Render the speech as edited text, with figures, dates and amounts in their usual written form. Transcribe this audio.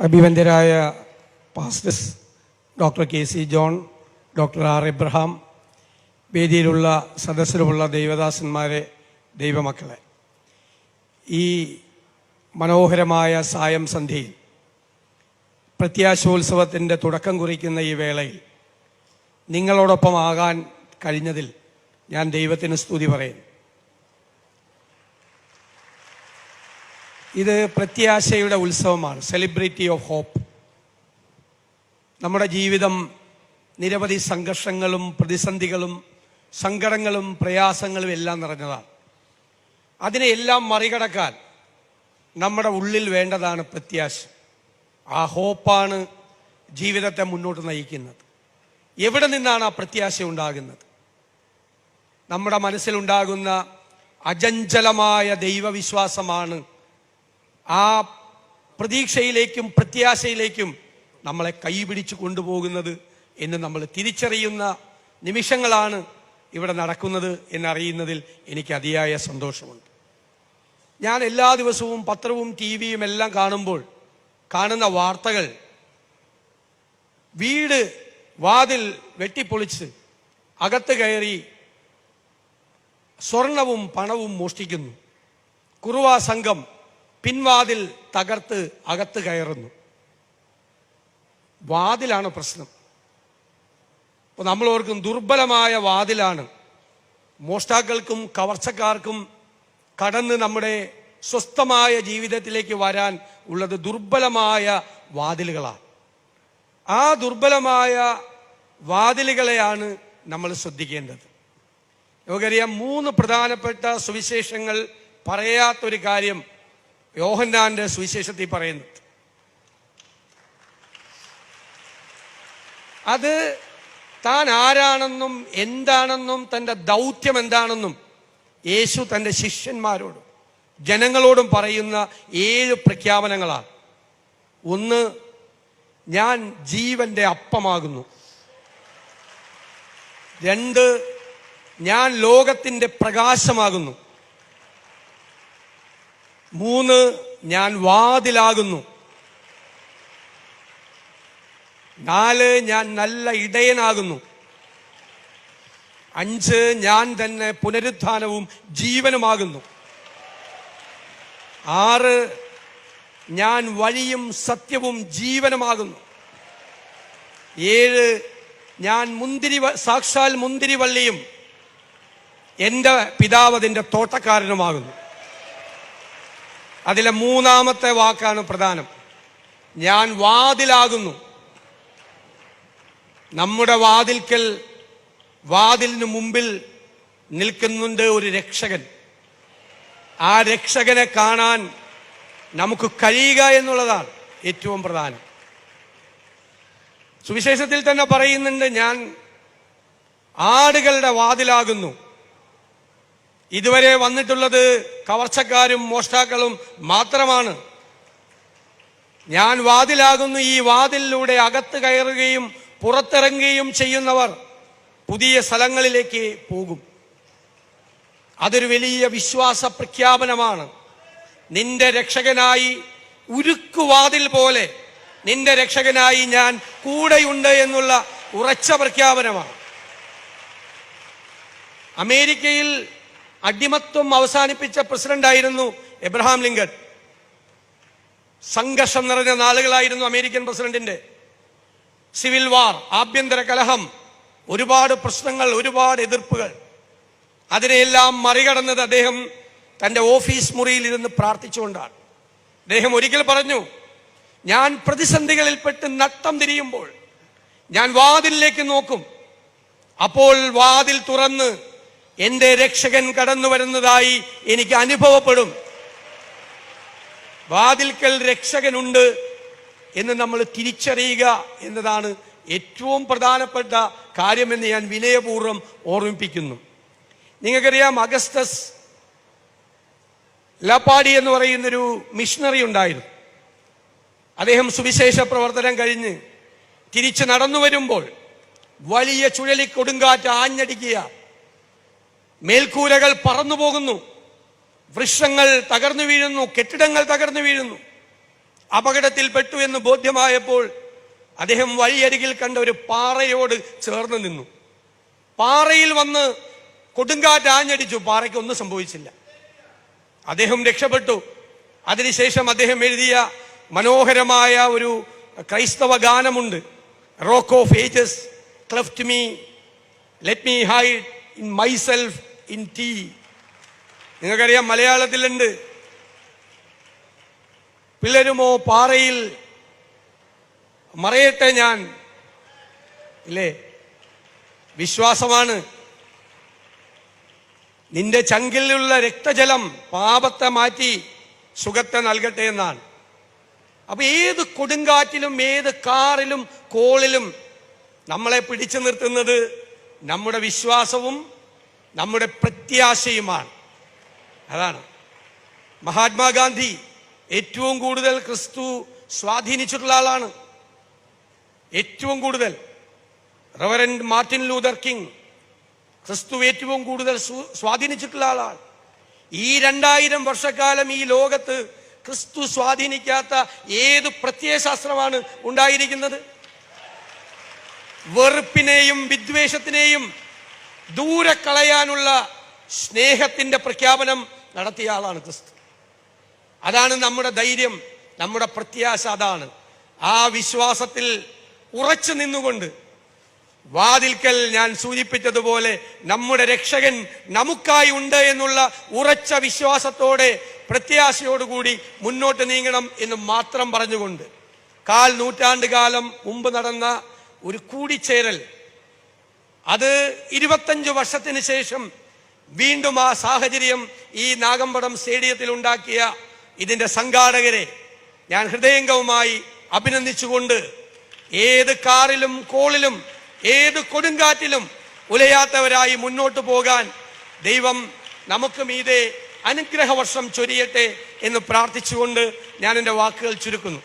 അഭിവന്ദ്യരായ pastors doctor KC John, doctor R Abraham, വേദിയിലുള്ള സദസ്യരുമുള്ള ദൈവദാസന്മാരെ, ദൈവമക്കളെ, ഈ മനോഹരമായ സായം സന്ധ്യയിൽ പ്രത്യാശോത്സവത്തിൻ്റെ തുടക്കം കുറിക്കുന്ന ഈ വേളയിൽ നിങ്ങളോടൊപ്പം ആകാൻ കഴിഞ്ഞതിൽ ഞാൻ ദൈവത്തിന് സ്തുതി പറയുന്നു. ഇത് പ്രത്യാശയുടെ ഉത്സവമാണ്, സെലിബ്രിറ്റി ഓഫ് ഹോപ്പ്. നമ്മുടെ ജീവിതം നിരവധി സംഘർഷങ്ങളും പ്രതിസന്ധികളും സങ്കടങ്ങളും പ്രയാസങ്ങളും എല്ലാം നിറഞ്ഞതാണ്. അതിനെയെല്ലാം മറികടക്കാൻ നമ്മുടെ ഉള്ളിൽ വേണ്ടതാണ് പ്രത്യാശ. ആ ഹോപ്പാണ് ജീവിതത്തെ മുന്നോട്ട് നയിക്കുന്നത്. എവിടെ നിന്നാണ് ആ പ്രത്യാശ ഉണ്ടാകുന്നത്? നമ്മുടെ മനസ്സിലുണ്ടാകുന്ന അചഞ്ചലമായ ദൈവവിശ്വാസമാണ് ആ പ്രതീക്ഷയിലേക്കും പ്രത്യാശയിലേക്കും നമ്മളെ കൈപിടിച്ചു കൊണ്ടുപോകുന്നത് എന്ന് നമ്മൾ തിരിച്ചറിയുന്ന നിമിഷങ്ങളാണ് ഇവിടെ നടക്കുന്നത് എന്നറിയുന്നതിൽ എനിക്ക് അതിയായ സന്തോഷമുണ്ട്. ഞാൻ എല്ലാ ദിവസവും പത്രവും TV-യും എല്ലാം കാണുമ്പോൾ കാണുന്ന വാർത്തകൾ, വീട് വാതിൽ വെട്ടിപ്പൊളിച്ച് അകത്ത് കയറി സ്വർണവും പണവും മോഷ്ടിക്കുന്നു, കുറുവാ സംഘം പിൻവാതിൽ തകർത്ത് അകത്ത് കയറുന്നു. വാതിലാണ് പ്രശ്നം. അപ്പോൾ നമ്മൾ ഓർക്കും ദുർബലമായ വാതിലാണ്. മോഷ്ടാക്കൾക്കും കവർച്ചക്കാർക്കും കടന്ന് നമ്മുടെ സ്വസ്ഥമായ ജീവിതത്തിലേക്ക് വരാൻ ഉള്ളത് ദുർബലമായ വാതിലുകളാണ്. ആ ദുർബലമായ വാതിലുകളെയാണ് നമ്മൾ ശ്രദ്ധിക്കേണ്ടത്. നമുക്കറിയാം, 3 പ്രധാനപ്പെട്ട സുവിശേഷങ്ങൾ പറയാത്തൊരു കാര്യം യോഹന്നാന്റെ സുവിശേഷത്തിൽ പറയുന്നത്. അത് താൻ ആരാണെന്നും എന്താണെന്നും തൻ്റെ ദൗത്യം എന്താണെന്നും യേശു തൻ്റെ ശിഷ്യന്മാരോടും ജനങ്ങളോടും പറയുന്ന 7 പ്രഖ്യാപനങ്ങളാണ്. 1, ഞാൻ ജീവന്റെ അപ്പമാകുന്നു. 2, ഞാൻ ലോകത്തിൻ്റെ പ്രകാശമാകുന്നു. 3, ഞാൻ വാതിലാകുന്നു. 4, ഞാൻ നല്ല ഇടയനാകുന്നു. 5, ഞാൻ തന്നെ പുനരുത്ഥാനവും ജീവനുമാകുന്നു. 6, ഞാൻ വഴിയും സത്യവും ജീവനുമാകുന്നു. 7, ഞാൻ സാക്ഷാൽ മുന്തിരിവള്ളിയും എൻ്റെ പിതാവ് അതിൻ്റെ തോട്ടക്കാരനുമാകുന്നു. അതിലെ 3-ാമത്തെ വാക്കാണ് പ്രധാനം. ഞാൻ വാതിലാകുന്നു. നമ്മുടെ വാതിലിന് മുമ്പിൽ നിൽക്കുന്നുണ്ട് ഒരു രക്ഷകൻ. ആ രക്ഷകനെ കാണാൻ നമുക്ക് കഴിയുക എന്നുള്ളതാണ് ഏറ്റവും പ്രധാനം. സുവിശേഷത്തിൽ തന്നെ പറയുന്നുണ്ട്, ഞാൻ ആടുകളുടെ വാതിലാകുന്നു. ഇതുവരെ വന്നിട്ടുള്ളത് കവർച്ചക്കാരും മോഷ്ടാക്കളും മാത്രമാണ്. ഞാൻ വാതിലാകുന്നു. ഈ വാതിലിലൂടെ അകത്ത് കയറുകയും പുറത്തിറങ്ങുകയും ചെയ്യുന്നവർ പുതിയ സ്ഥലങ്ങളിലേക്ക് പോകും. അതൊരു വലിയ വിശ്വാസ പ്രഖ്യാപനമാണ്. നിന്റെ രക്ഷകനായി, ഉരുക്കുവാതിൽ പോലെ നിന്റെ രക്ഷകനായി ഞാൻ കൂടെയുണ്ട് എന്നുള്ള ഉറച്ച പ്രഖ്യാപനമാണ്. അമേരിക്കയിൽ അടിമത്വം അവസാനിപ്പിച്ച പ്രസിഡന്റായിരുന്നു എബ്രഹാം ലിങ്കൺ. സംഘർഷം നിറഞ്ഞ നാളുകളായിരുന്നു അമേരിക്കൻ പ്രസിഡന്റിന്റെ. സിവിൽ വാർ, ആഭ്യന്തര കലഹം, ഒരുപാട് പ്രശ്നങ്ങൾ, ഒരുപാട് എതിർപ്പുകൾ. അതിനെയെല്ലാം മറികടന്നത് അദ്ദേഹം തൻ്റെ ഓഫീസ് മുറിയിൽ ഇരുന്ന് പ്രാർത്ഥിച്ചുകൊണ്ടാണ്. അദ്ദേഹം ഒരിക്കൽ പറഞ്ഞു, ഞാൻ പ്രതിസന്ധികളിൽപ്പെട്ട് നട്ടം തിരിയുമ്പോൾ ഞാൻ വാതിലിലേക്ക് നോക്കും. അപ്പോൾ വാതിൽ തുറന്ന് എൻ്റെ രക്ഷകൻ കടന്നു വരുന്നതായി എനിക്ക് അനുഭവപ്പെടും. വാതിൽക്കൽ രക്ഷകനുണ്ട് എന്ന് നമ്മൾ തിരിച്ചറിയുക എന്നതാണ് ഏറ്റവും പ്രധാനപ്പെട്ട കാര്യമെന്ന് ഞാൻ വിനയപൂർവ്വം ഓർമ്മിപ്പിക്കുന്നു. നിങ്ങൾക്കറിയാം, അഗസ്റ്റസ് ലാപ്പാഡി എന്ന് പറയുന്നൊരു മിഷണറി ഉണ്ടായിരുന്നു. അദ്ദേഹം സുവിശേഷ പ്രവർത്തനം കഴിഞ്ഞ് തിരിച്ച് നടന്നു വരുമ്പോൾ വലിയ ചുഴലിക്കൊടുങ്കാറ്റ് ആഞ്ഞടിക്കുക, മേൽക്കൂരകൾ പറന്നു പോകുന്നു, വൃക്ഷങ്ങൾ തകർന്നു വീഴുന്നു, കെട്ടിടങ്ങൾ തകർന്നു വീഴുന്നു. അപകടത്തിൽപ്പെട്ടു എന്ന് ബോധ്യമായപ്പോൾ അദ്ദേഹം വഴിയരികിൽ കണ്ട ഒരു പാറയോട് ചേർന്ന് നിന്നു. പാറയിൽ വന്ന് കൊടുങ്കാറ്റ് ആഞ്ഞടിച്ചു. പാറയ്ക്ക് ഒന്നും സംഭവിച്ചില്ല. അദ്ദേഹം രക്ഷപ്പെട്ടു. അതിനുശേഷം അദ്ദേഹം എഴുതിയ മനോഹരമായ ഒരു ക്രൈസ്തവ ഗാനമുണ്ട്. Rock of ages cleft me, let me hide in myself in thee. നിങ്ങൾക്കറിയാം, മലയാളത്തിലുണ്ട്. പിളരുമോ പാറയിൽ മറയട്ടെ ഞാൻ, ഇല്ലേ? വിശ്വാസമാണ്. നിന്റെ ചങ്കിലുള്ള രക്തജലം പാപത്തെ മാറ്റി സുഖത്തെ നൽകട്ടെ എന്നാണ്. അപ്പൊ ഏത് കൊടുങ്കാറ്റിലും ഏത് കാറിലും കോളിലും നമ്മളെ പിടിച്ചു നിർത്തുന്നത് നമ്മുടെ വിശ്വാസവും നമ്മുടെ പ്രത്യാശയുമാണ്. അതാണ് മഹാത്മാഗാന്ധി ഏറ്റവും കൂടുതൽ ക്രിസ്തു സ്വാധീനിച്ചിട്ടുള്ള ആളാണ്. ഏറ്റവും കൂടുതൽ റവറൻഡ് മാർട്ടിൻ ലൂതർ കിങ് ക്രിസ്തു ഏറ്റവും കൂടുതൽ സ്വാധീനിച്ചിട്ടുള്ള ആളാണ്. ഈ 2000 വർഷക്കാലം ഈ ലോകത്ത് ക്രിസ്തു സ്വാധീനിക്കാത്ത ഏത് പ്രത്യയശാസ്ത്രമാണ് ഉണ്ടായിരിക്കുന്നത്? വെറുപ്പിനെയും വിദ്വേഷത്തിനെയും ദൂരെ കളയാനുള്ള സ്നേഹത്തിന്റെ പ്രഖ്യാപനം നടത്തിയ ആളാണ് ക്രിസ്തു. അതാണ് നമ്മുടെ ധൈര്യം, നമ്മുടെ പ്രത്യാശ. അതാണ് ആ വിശ്വാസത്തിൽ ഉറച്ചു നിന്നുകൊണ്ട് വാതിൽക്കൽ ഞാൻ സൂചിപ്പിച്ചതുപോലെ നമ്മുടെ രക്ഷകൻ നമുക്കായി ഉണ്ട് എന്നുള്ള ഉറച്ച വിശ്വാസത്തോടെ പ്രത്യാശയോടുകൂടി മുന്നോട്ട് നീങ്ങണം എന്ന് മാത്രം പറഞ്ഞുകൊണ്ട് 1/4 നൂറ്റാണ്ട് കാലം മുമ്പ് നടന്ന ഒരു കൂടിച്ചേരൽ, അത് 25 വർഷത്തിന് ശേഷം വീണ്ടും ആ സാഹചര്യം ഈ നാഗമ്പടം സ്റ്റേഡിയത്തിൽ ഉണ്ടാക്കിയ ഇതിന്റെ സംഘാടകരെ ഞാൻ ഹൃദയംഗവുമായി അഭിനന്ദിച്ചുകൊണ്ട് ഏത് കാറിലും കോളിലും ഏത് കൊടുങ്കാറ്റിലും ഉലയാത്തവരായി മുന്നോട്ട് പോകാൻ ദൈവം നമുക്ക് മീതെ അനുഗ്രഹവർഷം ചൊരിയട്ടെ എന്ന് പ്രാർത്ഥിച്ചുകൊണ്ട് ഞാൻ എൻ്റെ വാക്കുകൾ ചുരുക്കുന്നു.